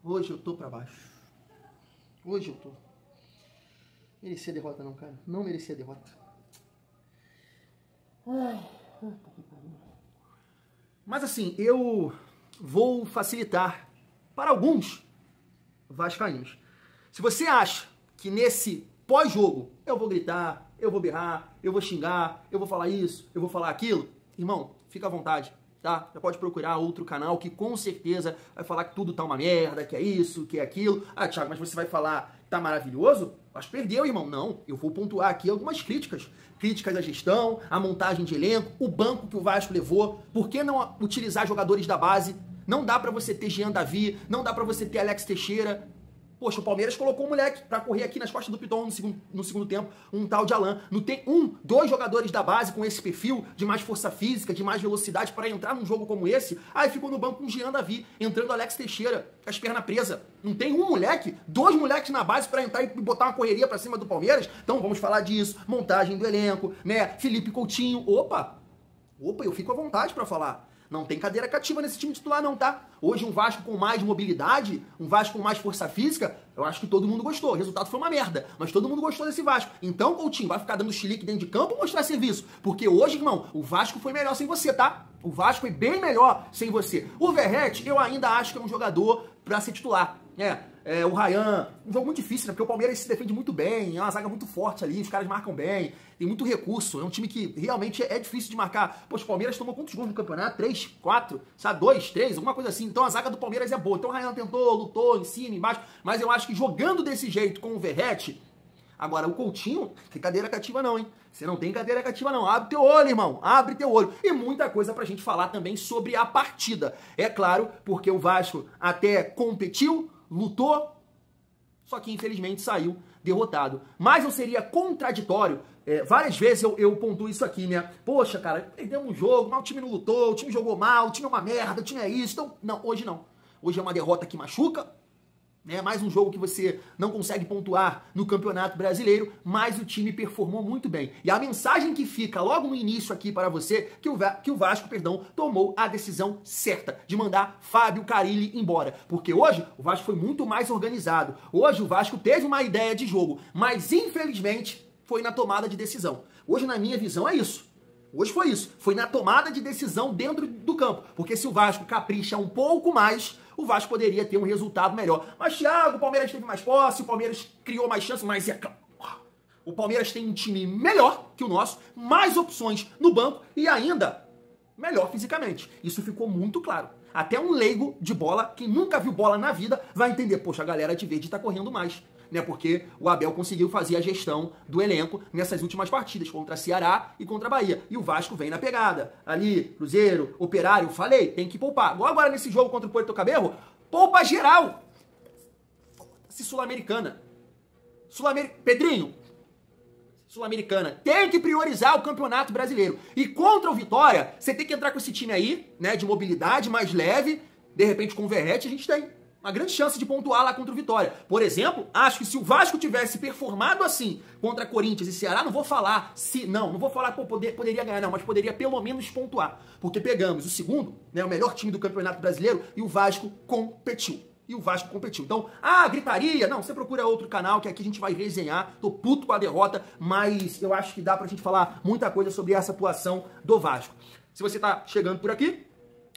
Hoje eu tô pra baixo. Hoje eu tô. Merecia a derrota não, cara. Não merecia a derrota. Mas assim, eu vou facilitar para alguns vascaínos. Se você acha que nesse pós-jogo eu vou gritar, eu vou berrar, eu vou xingar, eu vou falar isso, eu vou falar aquilo, irmão, fica à vontade, tá? Você pode procurar outro canal que com certeza vai falar que tudo tá uma merda, que é isso, que é aquilo. Ah, Thiago, mas você vai falar que tá maravilhoso? Mas perdeu, irmão. Não, eu vou pontuar aqui algumas críticas. Críticas à gestão, à montagem de elenco, o banco que o Vasco levou. Por que não utilizar jogadores da base? Não dá pra você ter Jean Davi, não dá pra você ter Alex Teixeira. Poxa, o Palmeiras colocou um moleque pra correr aqui nas costas do Piton no segundo tempo, um tal de Alan. Não tem dois jogadores da base com esse perfil de mais força física, de mais velocidade para entrar num jogo como esse. Aí ficou no banco com o Jean Davi, entrando Alex Teixeira, com as pernas presas. Não tem um moleque, dois moleques na base para entrar e botar uma correria pra cima do Palmeiras? Então vamos falar disso, montagem do elenco, né? Felipe Coutinho, opa, eu fico à vontade pra falar. Não tem cadeira cativa nesse time titular não, tá? Hoje um Vasco com mais mobilidade, um Vasco com mais força física, eu acho que todo mundo gostou. O resultado foi uma merda, mas todo mundo gostou desse Vasco. Então, Coutinho, vai ficar dando chilique dentro de campo ou mostrar serviço? Porque hoje, irmão, o Vasco foi melhor sem você, tá? O Vasco foi bem melhor sem você. O Verratti, eu ainda acho que é um jogador pra ser titular, né? O Ryan, um jogo muito difícil, né? Porque o Palmeiras se defende muito bem, é uma zaga muito forte ali, os caras marcam bem, tem muito recurso, é um time que realmente é difícil de marcar. Poxa, o Palmeiras tomou quantos gols no campeonato? 3, 4, sabe? 2, 3, alguma coisa assim. Então a zaga do Palmeiras é boa. Então o Ryan tentou, lutou em cima, embaixo, mas eu acho que jogando desse jeito com o Verratti, agora o Coutinho, tem cadeira cativa não, hein? Você não tem cadeira cativa não. Abre teu olho, irmão. Abre teu olho. E muita coisa pra gente falar também sobre a partida. É claro, porque o Vasco até competiu, lutou, só que infelizmente saiu derrotado. Mas eu seria contraditório, várias vezes eu pontuo isso aqui, né? Poxa, cara, perdemos um jogo, mas o time não lutou, o time jogou mal, o time é uma merda, o time é isso. Então, não, hoje não. Hoje é uma derrota que machuca, né? Mais um jogo que você não consegue pontuar no Campeonato Brasileiro, mas o time performou muito bem. E a mensagem que fica logo no início aqui para você, que o Vasco, tomou a decisão certa de mandar Fábio Carille embora. Porque hoje o Vasco foi muito mais organizado. Hoje o Vasco teve uma ideia de jogo, mas infelizmente foi na tomada de decisão. Hoje, na minha visão, é isso. Hoje foi isso. Foi na tomada de decisão dentro do campo. Porque se o Vasco capricha um pouco mais, o Vasco poderia ter um resultado melhor. Mas, Thiago, o Palmeiras teve mais posse, o Palmeiras criou mais chances, mas o Palmeiras tem um time melhor que o nosso, mais opções no banco e ainda melhor fisicamente. Isso ficou muito claro. Até um leigo de bola, que nunca viu bola na vida, vai entender, poxa, a galera de verde tá correndo mais. Né, porque o Abel conseguiu fazer a gestão do elenco nessas últimas partidas, contra Ceará e contra Bahia. E o Vasco vem na pegada. Ali, Cruzeiro, Operário, falei, tem que poupar. Agora nesse jogo contra o Puerto Cabello, poupa geral. Se Sul-Americana. Pedrinho, Sul-Americana. Tem que priorizar o Campeonato Brasileiro. E contra o Vitória, você tem que entrar com esse time aí, né, de mobilidade mais leve. De repente, com o Verratti, a gente tem uma grande chance de pontuar lá contra o Vitória. Por exemplo, acho que se o Vasco tivesse performado assim contra Corinthians e Ceará, não vou falar se... Não vou falar que poderia ganhar, não, mas poderia pelo menos pontuar. Porque pegamos o segundo, né, o melhor time do Campeonato Brasileiro, e o Vasco competiu. Então, gritaria. Não, você procura outro canal que aqui a gente vai resenhar. Tô puto com a derrota, mas eu acho que dá pra gente falar muita coisa sobre essa atuação do Vasco. Se você tá chegando por aqui,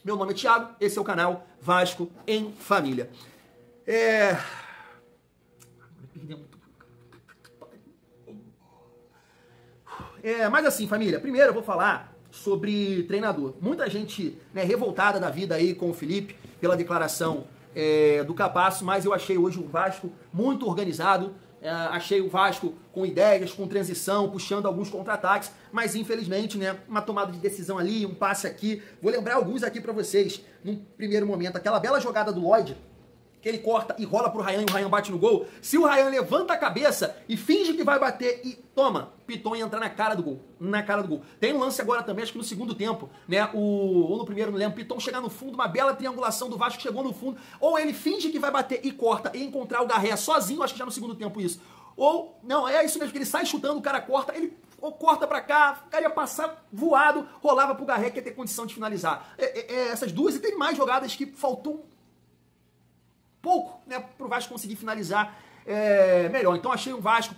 meu nome é Thiago, esse é o canal Vasco em Família. Mas assim, família, primeiro eu vou falar sobre treinador. Muita gente, né, revoltada da vida aí com o Felipe pela declaração do Capasso, mas eu achei hoje o Vasco muito organizado. Achei o Vasco com ideias, com transição, puxando alguns contra-ataques, mas infelizmente, né, uma tomada de decisão ali, um passe aqui. Vou lembrar alguns aqui pra vocês. Num primeiro momento, aquela bela jogada do Lloyd, que ele corta e rola pro Ryan e o Ryan bate no gol. Se o Ryan levanta a cabeça e finge que vai bater e toma, Piton entra na cara do gol. Tem um lance agora também, acho que no segundo tempo, né? Ou no primeiro, não lembro. Piton chegar no fundo, uma bela triangulação do Vasco, chegou no fundo. Ou ele finge que vai bater e corta e encontrar o Garré sozinho, acho que já no segundo tempo isso. Ou, não, é isso mesmo, que ele sai chutando, o cara corta, ele corta pra cá, o cara ia passar voado, rolava pro Garré, que ia ter condição de finalizar. Essas duas, e tem mais jogadas que faltou pouco, né, para o Vasco conseguir finalizar melhor. Então achei um Vasco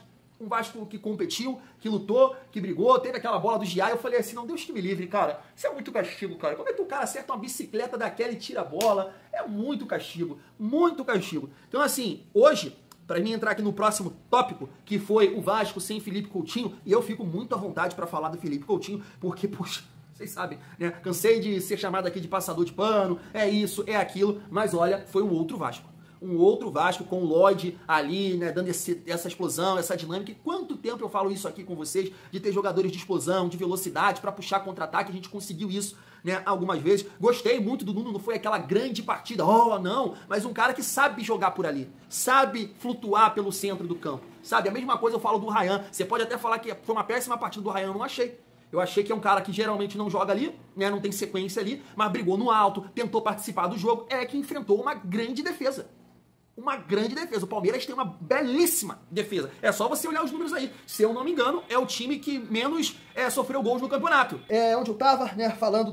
que competiu, que lutou, que brigou, teve aquela bola do Giai, eu falei assim, não, Deus que me livre, cara, isso é muito castigo, cara. Como é que o cara acerta uma bicicleta daquela e tira a bola? É muito castigo, muito castigo. Então assim, hoje, para mim entrar aqui no próximo tópico, que foi o Vasco sem Felipe Coutinho, e eu fico muito à vontade para falar do Felipe Coutinho, porque, puxa, vocês sabem, né, cansei de ser chamado aqui de passador de pano, é isso, é aquilo, mas olha, foi um outro Vasco. Um outro Vasco com o Lodge ali, né, dando essa explosão, essa dinâmica. E quanto tempo eu falo isso aqui com vocês, de ter jogadores de explosão, de velocidade, para puxar contra-ataque, a gente conseguiu isso, né, algumas vezes. Gostei muito do Nuno, não foi aquela grande partida, não, mas um cara que sabe jogar por ali, sabe flutuar pelo centro do campo, sabe? A mesma coisa eu falo do Ryan, você pode até falar que foi uma péssima partida do Ryan, eu não achei. Eu achei que é um cara que geralmente não joga ali, né, não tem sequência ali, mas brigou no alto, tentou participar do jogo, que enfrentou uma grande defesa. Uma grande defesa. O Palmeiras tem uma belíssima defesa. É só você olhar os números aí. Se eu não me engano, é o time que menos sofreu gols no campeonato. Onde eu tava, né, falando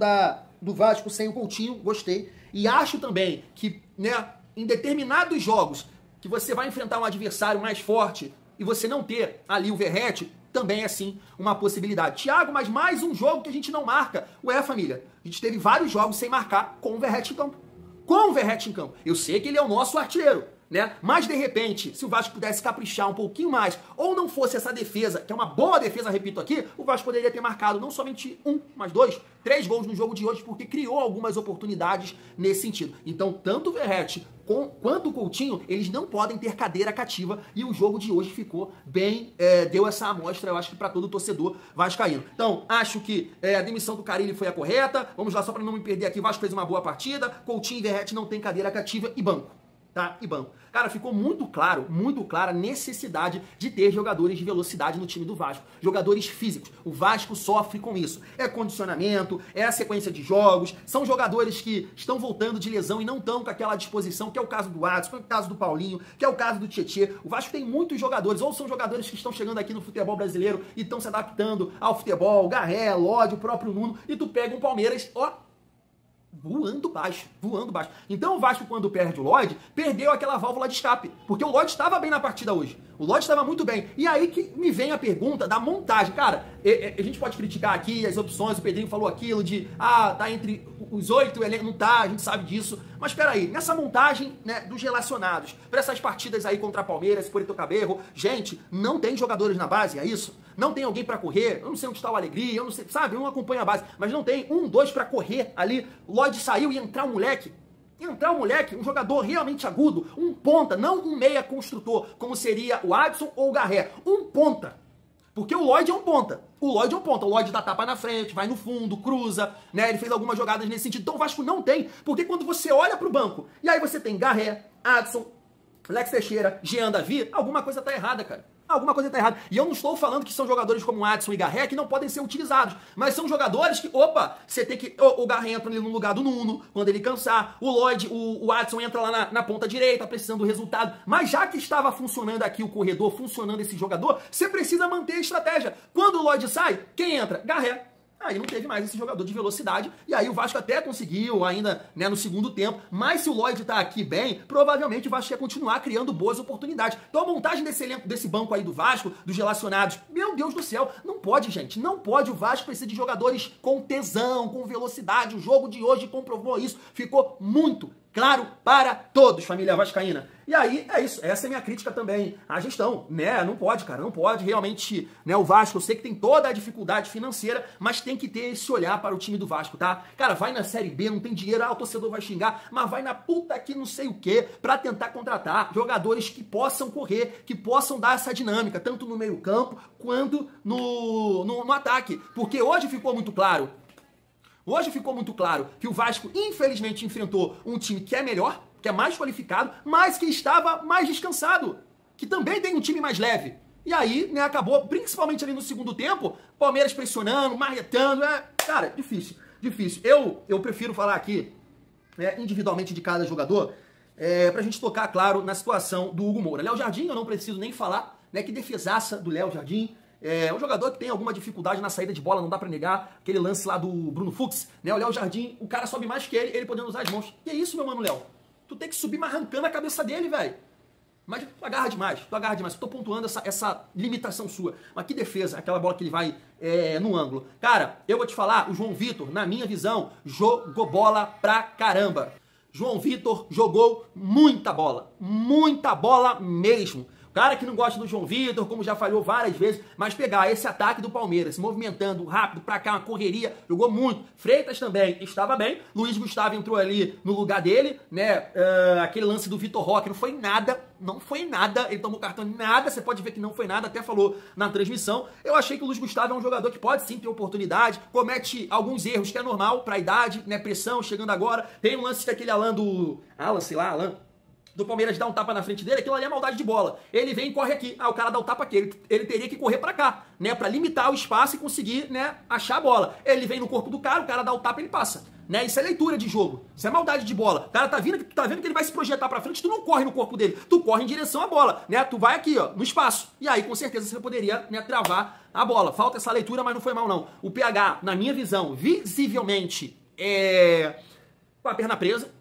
do Vasco sem o Coutinho, gostei. E acho também que, né, em determinados jogos que você vai enfrentar um adversário mais forte e você não ter ali o Verratti, também é sim uma possibilidade. Thiago, mas mais um jogo que a gente não marca. Família, a gente teve vários jogos sem marcar com o Verratti em campo. Com o Verratti em campo. Eu sei que ele é o nosso artilheiro, né? Mas de repente, se o Vasco pudesse caprichar um pouquinho mais, ou não fosse essa defesa, que é uma boa defesa, repito aqui, o Vasco poderia ter marcado não somente 1, mas 2, 3 gols no jogo de hoje, porque criou algumas oportunidades nesse sentido. Então, tanto o Verratti quanto o Coutinho, eles não podem ter cadeira cativa, e o jogo de hoje ficou bem, deu essa amostra, eu acho que para todo torcedor vascaíno. Então, acho que a demissão do Carille foi a correta. Vamos lá, só para não me perder aqui, o Vasco fez uma boa partida, Coutinho e Verratti não tem cadeira cativa e banco. Tá? E banco. Cara, ficou muito clara a necessidade de ter jogadores de velocidade no time do Vasco. Jogadores físicos. O Vasco sofre com isso. É condicionamento, é a sequência de jogos, são jogadores que estão voltando de lesão e não estão com aquela disposição, que é o caso do Adson, que é o caso do Paulinho, que é o caso do Tietê. O Vasco tem muitos jogadores, ou são jogadores que estão chegando aqui no futebol brasileiro e estão se adaptando ao futebol, o Garré, Lodge, o próprio Nuno, e tu pega um Palmeiras, voando baixo. Então o Vasco, quando perde o Lodge, perdeu aquela válvula de escape, porque o Lodge estava bem na partida hoje. O Lodge estava muito bem. E aí que me vem a pergunta da montagem. Cara, a gente pode criticar aqui as opções, o Pedrinho falou aquilo de, tá entre os 8, não tá, a gente sabe disso. Mas peraí, nessa montagem, né, dos relacionados, para essas partidas aí contra a Palmeiras, Puerto Cabello, gente, não tem jogadores na base, é isso? Não tem alguém para correr, eu não sei onde está o Alegria, eu não sei, sabe, eu não acompanho a base, mas não tem 1, 2 para correr ali. O Lodge saiu e entrar um moleque, um jogador realmente agudo, um ponta, não um meia construtor, como seria o Adson ou o Garré, um ponta. Porque o Lodge é um ponta. O Lodge dá tapa na frente, vai no fundo, cruza, né? Ele fez algumas jogadas nesse sentido. Então o Vasco não tem. Porque quando você olha pro banco, e aí você tem Garré, Adson, Alex Teixeira, Jean Davi, alguma coisa tá errada, cara. Alguma coisa tá errada. E eu não estou falando que são jogadores como Adson e Garré que não podem ser utilizados. Mas são jogadores que, você tem que... O Garré entra ali no lugar do Nuno, quando ele cansar. O Lodge, o Adson entra lá na ponta direita, precisando do resultado. Mas já que estava funcionando aqui o corredor, funcionando esse jogador, você precisa manter a estratégia. Quando o Lodge sai, quem entra? Garré. Aí não teve mais esse jogador de velocidade, e aí o Vasco até conseguiu ainda, né, no segundo tempo, mas se o Lodge tá aqui bem, provavelmente o Vasco ia continuar criando boas oportunidades. Então a montagem desse elenco, desse banco aí do Vasco, dos relacionados, meu Deus do céu, não pode, gente, não pode. O Vasco precisa de jogadores com tesão, com velocidade. O jogo de hoje comprovou isso, ficou muito claro para todos, família vascaína. E aí, é isso. Essa é a minha crítica também à gestão, né? Não pode, cara, não pode. Realmente, né, o Vasco, eu sei que tem toda a dificuldade financeira, mas tem que ter esse olhar para o time do Vasco, tá? Cara, vai na Série B, não tem dinheiro, o torcedor vai xingar, mas vai na puta que não sei o quê, para tentar contratar jogadores que possam correr, que possam dar essa dinâmica, tanto no meio campo, quanto no ataque. Porque hoje ficou muito claro que o Vasco, infelizmente, enfrentou um time que é melhor, que é mais qualificado, mas que estava mais descansado, que também tem um time mais leve. E aí, né, acabou, principalmente ali no segundo tempo, Palmeiras pressionando, marretando, cara, difícil. Eu prefiro falar aqui, individualmente de cada jogador, pra gente tocar, claro, na situação do Hugo Moura. Léo Jardim, eu não preciso nem falar, né, que defesaça do Léo Jardim. É um jogador que tem alguma dificuldade na saída de bola, não dá pra negar. Aquele lance lá do Bruno Fux, né? O Léo Jardim, o cara sobe mais que ele podendo usar as mãos. Que é isso, meu mano Léo? Tu tem que subir arrancando a cabeça dele, velho. Mas tu agarra demais, Eu tô pontuando essa limitação sua. Mas que defesa, aquela bola que ele vai no ângulo. Cara, eu vou te falar, o João Vitor, na minha visão, jogou bola pra caramba. João Vitor jogou muita bola mesmo. Cara que não gosta do João Vitor, como já falhou várias vezes, mas pegar esse ataque do Palmeiras, se movimentando rápido pra cá, uma correria, jogou muito. Freitas também estava bem, Luiz Gustavo entrou ali no lugar dele, né? Aquele lance do Vitor Roque não foi nada, ele tomou cartão, nada, você pode ver que não foi nada, até falou na transmissão. Eu achei que o Luiz Gustavo é um jogador que pode sim ter oportunidade, comete alguns erros que é normal pra idade, né? Pressão, chegando agora. Tem um lance daquele Alan do Palmeiras dá um tapa na frente dele, aquilo ali é maldade de bola. Ele vem e corre aqui. O cara dá o tapa aqui. Ele teria que correr pra cá, né? Pra limitar o espaço e conseguir, né, achar a bola. Ele vem no corpo do cara, o cara dá o tapa e ele passa. Né? Isso é leitura de jogo. Isso é maldade de bola. O cara tá vendo que ele vai se projetar pra frente, tu não corre no corpo dele. Tu corre em direção à bola, né? Tu vai aqui, ó, no espaço. E aí, com certeza, você poderia, né, travar a bola. Falta essa leitura, mas não foi mal, não. O PH, na minha visão, visivelmente, com a perna presa.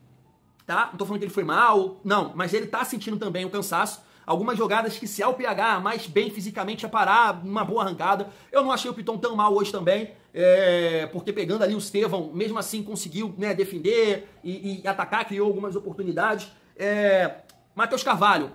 Tá? Não tô falando que ele foi mal, não, mas ele tá sentindo também o cansaço. Algumas jogadas que se é o PH mais bem fisicamente a parar, uma boa arrancada. Eu não achei o Piton tão mal hoje também, porque pegando ali o Estevão, mesmo assim conseguiu, né, defender e atacar, criou algumas oportunidades. Matheus Carvalho.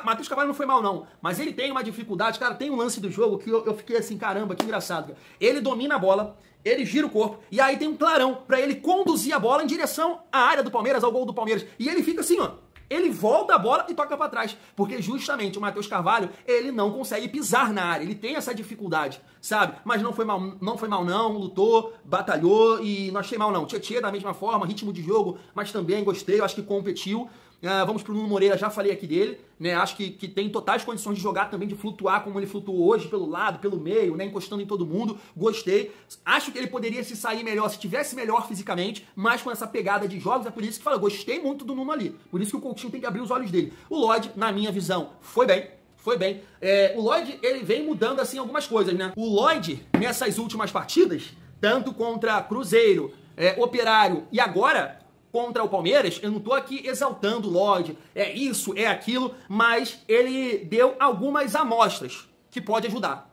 Matheus Carvalho não foi mal, não, mas ele tem uma dificuldade, cara, tem um lance do jogo que eu fiquei assim, caramba, que engraçado. Cara. Ele domina a bola, ele gira o corpo, e aí tem um clarão pra ele conduzir a bola em direção à área do Palmeiras, ao gol do Palmeiras. E ele fica assim, ó, ele volta a bola e toca pra trás, porque justamente o Matheus Carvalho, ele não consegue pisar na área, ele tem essa dificuldade, sabe? Mas não foi mal não, lutou, batalhou e não achei mal não. Tietê da mesma forma, ritmo de jogo, mas também gostei, eu acho que competiu. Vamos pro Nuno Moreira, já falei aqui dele, né? Acho que tem totais condições de jogar também, de flutuar como ele flutuou hoje, pelo lado, pelo meio, né? Encostando em todo mundo. Gostei. Acho que ele poderia se sair melhor, se tivesse melhor fisicamente, mas com essa pegada de jogos. É por isso que eu gostei muito do Nuno ali. Por isso que o Coutinho tem que abrir os olhos dele. O Lodge, na minha visão, foi bem. O Lloyd, ele vem mudando assim algumas coisas, né? O Lloyd, nessas últimas partidas, tanto contra Cruzeiro, Operário e agora contra o Palmeiras, eu não tô aqui exaltando o Lloyd, isso, aquilo, mas ele deu algumas amostras que pode ajudar,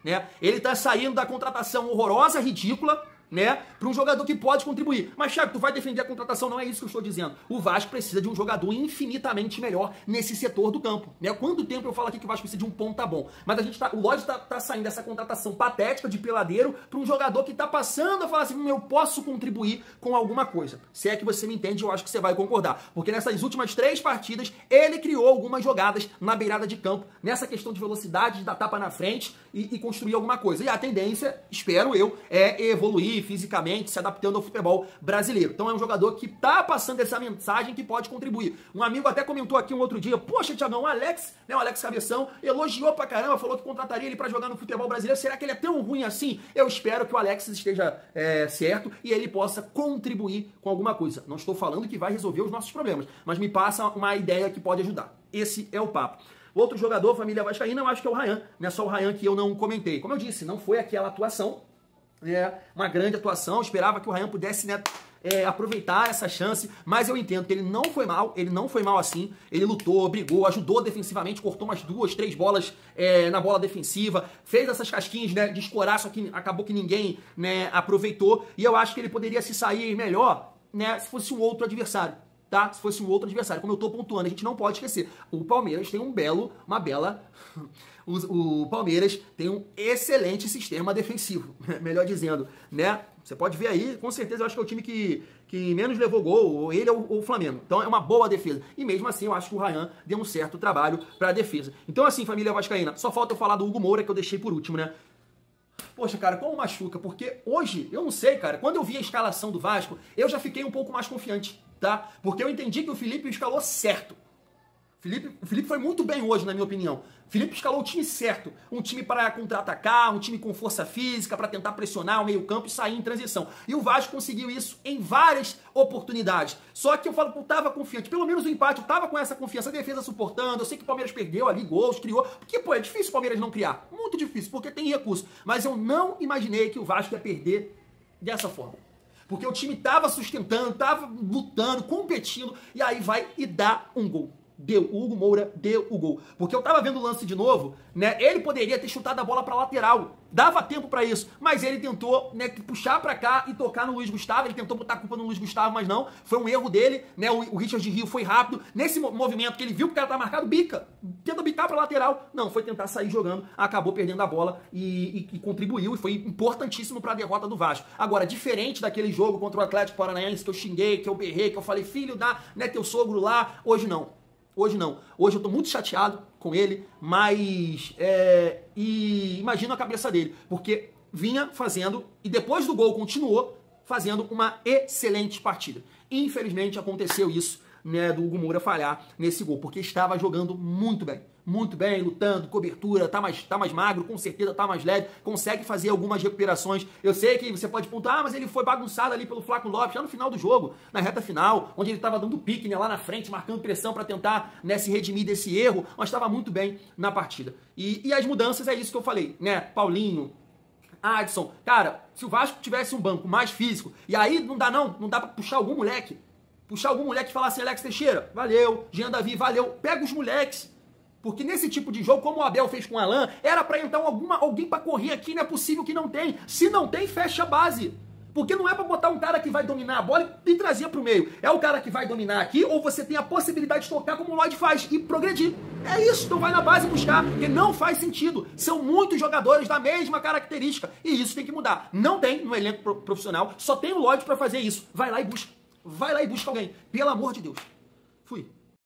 né? Ele tá saindo da contratação horrorosa, ridícula, né, para um jogador que pode contribuir. Mas, Thiago, tu vai defender a contratação, não é isso que eu estou dizendo. O Vasco precisa de um jogador infinitamente melhor nesse setor do campo, né? Quanto tempo eu falo aqui que o Vasco precisa de um ponta bom, mas o Lodge tá saindo dessa contratação patética de peladeiro para um jogador que tá passando a falar assim, eu posso contribuir com alguma coisa. Se é que você me entende, eu acho que você vai concordar. Porque nessas últimas 3 partidas, ele criou algumas jogadas na beirada de campo, nessa questão de velocidade, de dar tapa na frente e construir alguma coisa. E a tendência, espero eu, é evoluir fisicamente, se adaptando ao futebol brasileiro. Então é um jogador que tá passando essa mensagem que pode contribuir. Um amigo até comentou aqui um outro dia, poxa, Thiagão, o Alex Cabeção, elogiou pra caramba, falou que contrataria ele pra jogar no futebol brasileiro. Será que ele é tão ruim assim? Eu espero que o Alex esteja certo e ele possa contribuir com alguma coisa. Não estou falando que vai resolver os nossos problemas, mas me passa uma ideia que pode ajudar. Esse é o papo. Outro jogador, família vascaína, eu acho que é o Ryan. Não é só o Ryan que eu não comentei. Como eu disse, não foi aquela atuação, uma grande atuação, esperava que o Ryan pudesse, né, aproveitar essa chance, mas eu entendo que ele não foi mal assim, ele lutou, brigou, ajudou defensivamente, cortou umas 2, 3 bolas na bola defensiva, fez essas casquinhas, né, de escorar, só que acabou que ninguém, né, aproveitou, e eu acho que ele poderia se sair melhor, né, se fosse um outro adversário. Tá? Se fosse um outro adversário, como eu tô pontuando, a gente não pode esquecer. O Palmeiras tem o Palmeiras tem um excelente sistema defensivo, melhor dizendo, né? Você pode ver aí, com certeza eu acho que é o time que menos levou gol, ou ele ou o Flamengo. Então é uma boa defesa. E mesmo assim eu acho que o Ryan deu um certo trabalho pra defesa. Então assim, família vascaína, só falta eu falar do Hugo Moura, que eu deixei por último, né? Poxa, cara, como machuca? Porque hoje, eu não sei, cara, quando eu vi a escalação do Vasco, eu já fiquei um pouco mais confiante, tá? Porque eu entendi que o Felipe escalou certo. O Felipe foi muito bem hoje, na minha opinião. O Felipe escalou o time certo. Um time para contra-atacar, um time com força física, para tentar pressionar o meio-campo e sair em transição. E o Vasco conseguiu isso em várias oportunidades. Só que eu falo, eu tava confiante. Pelo menos o empate, eu tava com essa confiança. A defesa suportando. Eu sei que o Palmeiras perdeu ali, gols, criou. Porque, pô, é difícil o Palmeiras não criar. Muito difícil, porque tem recurso. Mas eu não imaginei que o Vasco ia perder dessa forma. Porque o time tava sustentando, tava lutando, competindo, e aí vai e dá um gol. Deu, o Hugo Moura deu o gol. Porque eu tava vendo o lance de novo, né? Ele poderia ter chutado a bola pra lateral. Dava tempo pra isso. Mas ele tentou, né, puxar pra cá e tocar no Luiz Gustavo. Ele tentou botar a culpa no Luiz Gustavo, mas não. Foi um erro dele, né? O Richard Rio foi rápido. Nesse movimento que ele viu que o cara tá marcado, bica. Tenta bicar pra lateral. Não, foi tentar sair jogando. Acabou perdendo a bola e contribuiu. E foi importantíssimo pra derrota do Vasco. Agora, diferente daquele jogo contra o Atlético Paranaense que eu xinguei, que eu berrei, que eu falei, filho da, né, teu sogro lá. Hoje não. Hoje não. Hoje eu tô muito chateado com ele, mas e imagino a cabeça dele, porque vinha fazendo, e depois do gol continuou fazendo uma excelente partida. Infelizmente aconteceu isso, né, do Hugo Moura falhar nesse gol, porque estava jogando muito bem, lutando, cobertura, tá mais magro, com certeza tá mais leve, consegue fazer algumas recuperações. Eu sei que você pode pontuar, mas ele foi bagunçado ali pelo Flaco Lopes, já no final do jogo, na reta final, onde ele tava dando pique, né, lá na frente, marcando pressão para tentar, né, se redimir desse erro, mas estava muito bem na partida. E as mudanças é isso que eu falei, né, Paulinho, Adson, cara, se o Vasco tivesse um banco mais físico, e aí não dá pra puxar algum moleque e falar assim, Alex Teixeira, valeu, Jean Davi, valeu, pega os moleques. Porque nesse tipo de jogo, como o Abel fez com o Alan, era pra entrar alguém pra correr aqui, não é possível que não tem. Se não tem, fecha a base. Porque não é pra botar um cara que vai dominar a bola e trazer pro meio. É o cara que vai dominar aqui, ou você tem a possibilidade de tocar como o Lloyd faz e progredir. É isso, então vai na base buscar, porque não faz sentido. São muitos jogadores da mesma característica, e isso tem que mudar. Não tem no elenco profissional, só tem o Lloyd pra fazer isso. Vai lá e busca alguém. Pelo amor de Deus. Fui.